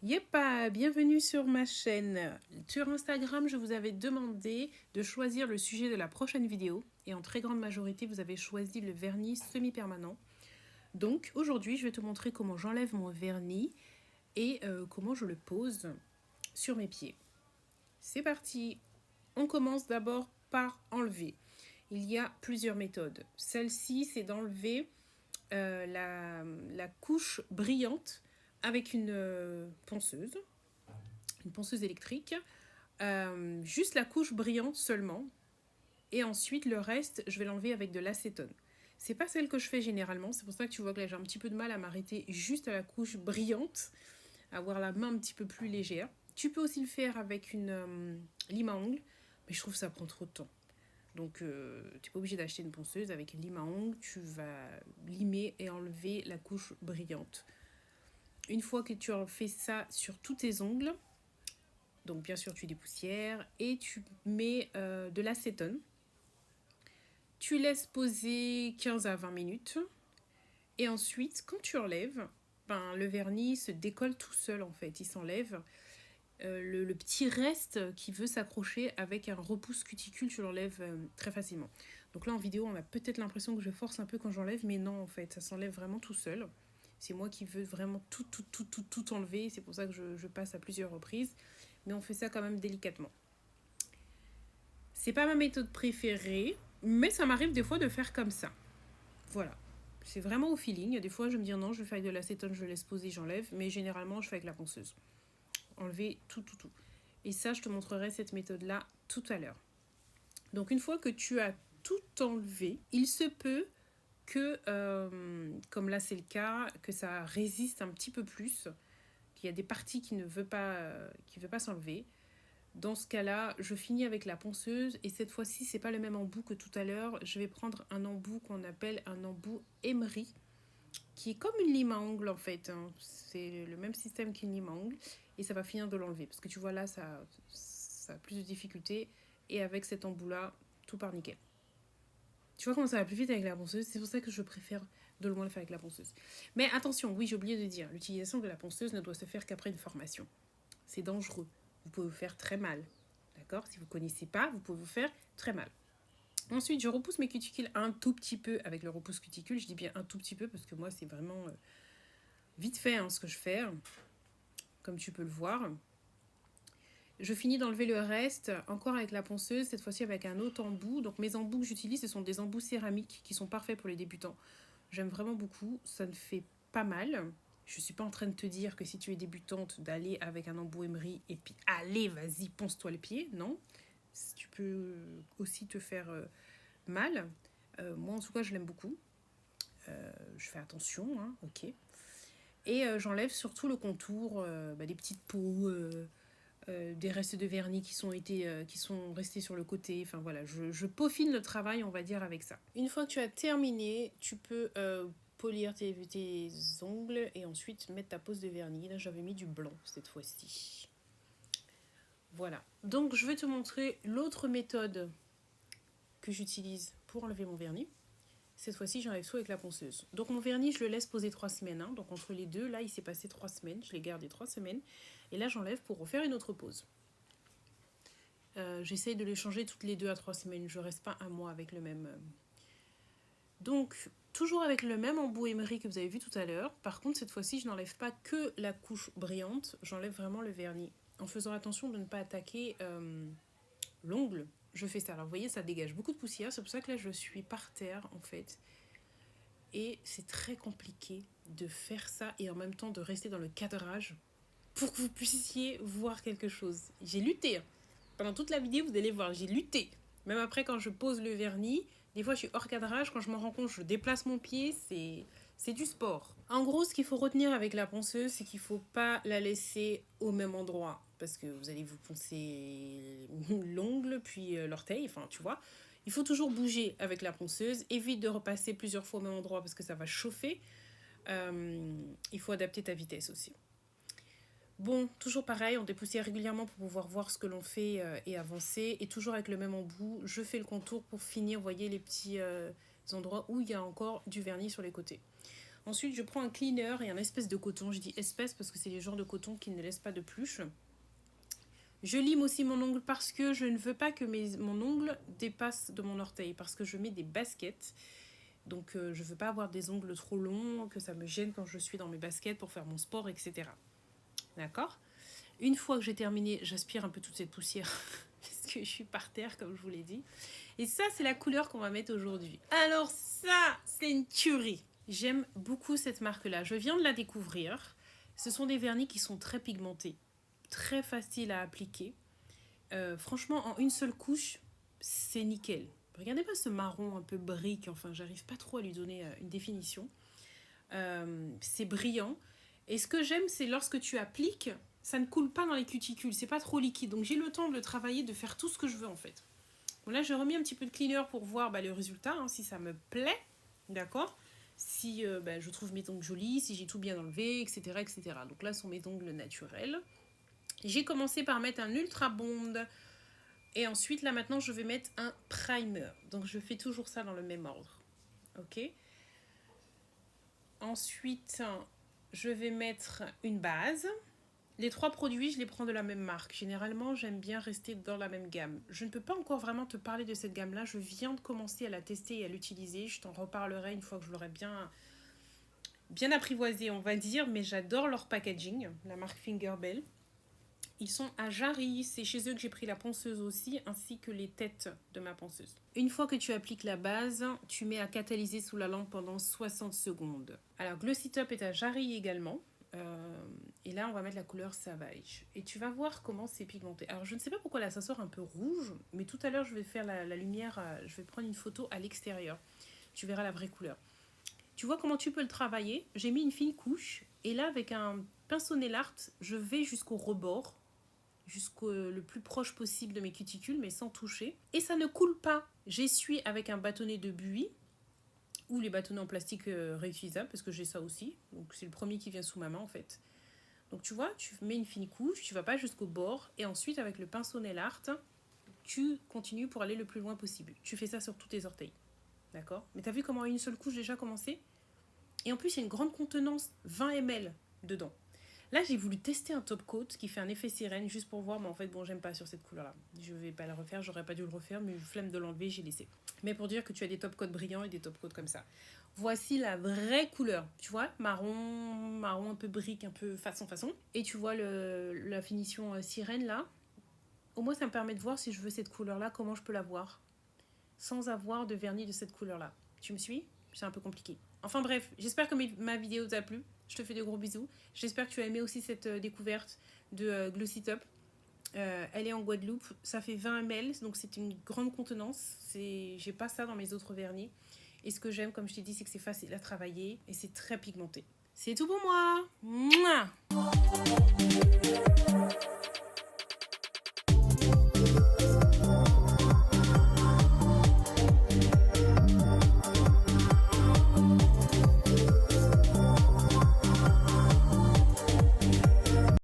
Yeppa, bienvenue sur ma chaîne. Sur Instagram, je vous avais demandé de choisir le sujet de la prochaine vidéo et en très grande majorité, vous avez choisi le vernis semi-permanent. Donc aujourd'hui, je vais te montrer comment j'enlève mon vernis et comment je le pose sur mes pieds. C'est parti. On commence d'abord par enlever. Il y a plusieurs méthodes. Celle-ci, c'est d'enlever la couche brillante avec une ponceuse électrique, juste la couche brillante seulement, et ensuite le reste, je vais l'enlever avec de l'acétone. C'est pas celle que je fais généralement, c'est pour ça que tu vois que là j'ai un petit peu de mal à m'arrêter juste à la couche brillante, à avoir la main un petit peu plus légère. Tu peux aussi le faire avec une lime à ongles, mais je trouve que ça prend trop de temps. Donc, tu n'es pas obligé d'acheter une ponceuse. Avec une lime à ongles, tu vas limer et enlever la couche brillante. Une fois que tu as fait ça sur tous tes ongles, donc bien sûr tu dépoussières et tu mets de l'acétone. Tu laisses poser 15 à 20 minutes. Et ensuite, quand tu enlèves, le vernis se décolle tout seul en fait. Il s'enlève. Le petit reste qui veut s'accrocher avec un repousse cuticule, tu l'enlèves très facilement. Donc là en vidéo on a peut-être l'impression que je force un peu quand j'enlève, mais non en fait ça s'enlève vraiment tout seul. C'est moi qui veux vraiment tout enlever, c'est pour ça que je passe à plusieurs reprises, mais on fait ça quand même délicatement. C'est pas ma méthode préférée, mais ça m'arrive des fois de faire comme ça. Voilà. C'est vraiment au feeling. Des fois je me dis non, je vais faire avec de l'acétone, je laisse poser, j'enlève, mais généralement je fais avec la ponceuse. Enlever tout. Et ça, je te montrerai cette méthode-là tout à l'heure. Donc, une fois que tu as tout enlevé, il se peut que, comme là c'est le cas, que ça résiste un petit peu plus, qu'il y a des parties qui ne veulent pas s'enlever. Dans ce cas-là, je finis avec la ponceuse et cette fois-ci, c'est pas le même embout que tout à l'heure. Je vais prendre un embout qu'on appelle un embout émery, qui est comme une lime à ongles en fait. C'est le même système qu'une lime à ongles et ça va finir de l'enlever parce que tu vois là, ça a plus de difficultés et avec cet embout là, tout part nickel. Tu vois comment ça va plus vite avec la ponceuse, c'est pour ça que je préfère de loin le faire avec la ponceuse. Mais attention, oui, j'ai oublié de dire, l'utilisation de la ponceuse ne doit se faire qu'après une formation. C'est dangereux, vous pouvez vous faire très mal. D'accord? Si vous ne connaissez pas, vous pouvez vous faire très mal. Ensuite, je repousse mes cuticules un tout petit peu avec le repousse cuticule. Je dis bien un tout petit peu parce que moi, c'est vraiment vite fait ce que je fais, comme tu peux le voir. Je finis d'enlever le reste encore avec la ponceuse, cette fois-ci avec un autre embout. Donc mes embouts que j'utilise, ce sont des embouts céramiques qui sont parfaits pour les débutants. J'aime vraiment beaucoup, ça ne fait pas mal. Je ne suis pas en train de te dire que si tu es débutante, d'aller avec un embout émery et puis allez, vas-y, ponce-toi le pied. Non, tu peux aussi te faire mal. Moi, en tout cas, je l'aime beaucoup. Je fais attention, ok. Et j'enlève surtout le contour, des petites peaux, des restes de vernis qui sont restés sur le côté. Enfin voilà, je peaufine le travail, on va dire, avec ça. Une fois que tu as terminé, tu peux polir tes ongles et ensuite mettre ta pose de vernis. Là, j'avais mis du blanc cette fois-ci. Voilà. Donc, je vais te montrer l'autre méthode que j'utilise pour enlever mon vernis. Cette fois-ci, j'enlève tout avec la ponceuse. Donc mon vernis, je le laisse poser 3 semaines. Donc entre les deux, là, il s'est passé 3 semaines. Je l'ai gardé 3 semaines. Et là, j'enlève pour refaire une autre pose. J'essaye de les changer toutes les 2 à 3 semaines. Je ne reste pas un mois avec le même. Donc, toujours avec le même embout émery que vous avez vu tout à l'heure. Par contre, cette fois-ci, je n'enlève pas que la couche brillante. J'enlève vraiment le vernis. En faisant attention de ne pas attaquer l'ongle. Je fais ça. Alors, vous voyez, ça dégage beaucoup de poussière. C'est pour ça que là, je suis par terre, en fait. Et c'est très compliqué de faire ça et en même temps de rester dans le cadrage pour que vous puissiez voir quelque chose. J'ai lutté. Pendant toute la vidéo, vous allez voir, j'ai lutté. Même après, quand je pose le vernis, des fois, je suis hors cadrage. Quand je m'en rends compte, je déplace mon pied. C'est du sport. En gros, ce qu'il faut retenir avec la ponceuse, c'est qu'il ne faut pas la laisser au même endroit. Parce que vous allez vous poncer l'ongle, puis l'orteil, enfin, tu vois. Il faut toujours bouger avec la ponceuse. Évite de repasser plusieurs fois au même endroit parce que ça va chauffer. Il faut adapter ta vitesse aussi. Bon, toujours pareil, on dépoussière régulièrement pour pouvoir voir ce que l'on fait et avancer. Et toujours avec le même embout, je fais le contour pour finir, vous voyez les petits endroits où il y a encore du vernis sur les côtés. Ensuite, je prends un cleaner et un espèce de coton. Je dis espèce parce que c'est les genres de coton qui ne laissent pas de pluche. Je lime aussi mon ongle parce que je ne veux pas que mon ongle dépasse de mon orteil. Parce que je mets des baskets. Donc, je ne veux pas avoir des ongles trop longs, que ça me gêne quand je suis dans mes baskets pour faire mon sport, etc. D'accord ? Une fois que j'ai terminé, j'aspire un peu toute cette poussière parce que je suis par terre, comme je vous l'ai dit. Et ça, c'est la couleur qu'on va mettre aujourd'hui. Alors ça, c'est une tuerie. J'aime beaucoup cette marque-là. Je viens de la découvrir. Ce sont des vernis qui sont très pigmentés, très faciles à appliquer. Franchement, en une seule couche, c'est nickel. Regardez pas ce marron un peu brique. Enfin, j'arrive pas trop à lui donner une définition. C'est brillant. Et ce que j'aime, c'est lorsque tu appliques, ça ne coule pas dans les cuticules. C'est pas trop liquide. Donc j'ai le temps de le travailler, de faire tout ce que je veux en fait. Bon, là, j'ai remis un petit peu de cleaner pour voir le résultat, hein, si ça me plaît. D'accord ? Si je trouve mes ongles jolis, si j'ai tout bien enlevé, etc., etc. Donc là, ce sont mes ongles naturels. J'ai commencé par mettre un Ultra Bond. Et ensuite, là, maintenant, je vais mettre un primer. Donc, je fais toujours ça dans le même ordre. Ok ? Ensuite, je vais mettre une base. Les 3 produits, je les prends de la même marque. Généralement, j'aime bien rester dans la même gamme. Je ne peux pas encore vraiment te parler de cette gamme-là. Je viens de commencer à la tester et à l'utiliser. Je t'en reparlerai une fois que je l'aurai bien apprivoisée, on va dire. Mais j'adore leur packaging, la marque Fingerbell. Ils sont à Jarry. C'est chez eux que j'ai pris la ponceuse aussi, ainsi que les têtes de ma ponceuse. Une fois que tu appliques la base, tu mets à catalyser sous la lampe pendant 60 secondes. Alors, Glossy Top est à Jarry également. Et là, on va mettre la couleur Savage. Et tu vas voir comment c'est pigmenté. Alors, je ne sais pas pourquoi là, ça sort un peu rouge. Mais tout à l'heure, je vais faire la lumière. Je vais prendre une photo à l'extérieur. Tu verras la vraie couleur. Tu vois comment tu peux le travailler. J'ai mis une fine couche. Et là, avec un pinceau nail art, je vais jusqu'au rebord. Jusqu'au le plus proche possible de mes cuticules, mais sans toucher. Et ça ne coule pas. J'essuie avec un bâtonnet de buis. Ou les bâtonnets en plastique réutilisables, parce que j'ai ça aussi. Donc c'est le premier qui vient sous ma main en fait. Donc tu vois, tu mets une fine couche, tu vas pas jusqu'au bord, et ensuite avec le pinceau nail art, tu continues pour aller le plus loin possible. Tu fais ça sur tous tes orteils. D'accord ? Mais t'as vu comment une seule couche déjà commencé ? Et en plus, il y a une grande contenance, 20 ml dedans. Là, j'ai voulu tester un top coat qui fait un effet sirène juste pour voir, mais en fait, bon, j'aime pas sur cette couleur-là. Je vais pas le refaire, j'aurais pas dû le refaire, mais flemme de l'enlever, j'ai laissé. Mais pour dire que tu as des top coats brillants et des top coats comme ça. Voici la vraie couleur, tu vois, marron un peu brique, un peu façon. Et tu vois la finition sirène là. Au moins, ça me permet de voir si je veux cette couleur-là, comment je peux la voir, sans avoir de vernis de cette couleur-là. Tu me suis ? C'est un peu compliqué. Enfin bref, j'espère que ma vidéo t'a plu. Je te fais de gros bisous. J'espère que tu as aimé aussi cette découverte de Glossy Top. Elle est en Guadeloupe. Ça fait 20 ml, donc c'est une grande contenance. J'ai pas ça dans mes autres vernis. Et ce que j'aime, comme je t'ai dit, c'est que c'est facile à travailler et c'est très pigmenté. C'est tout pour moi. Mouah.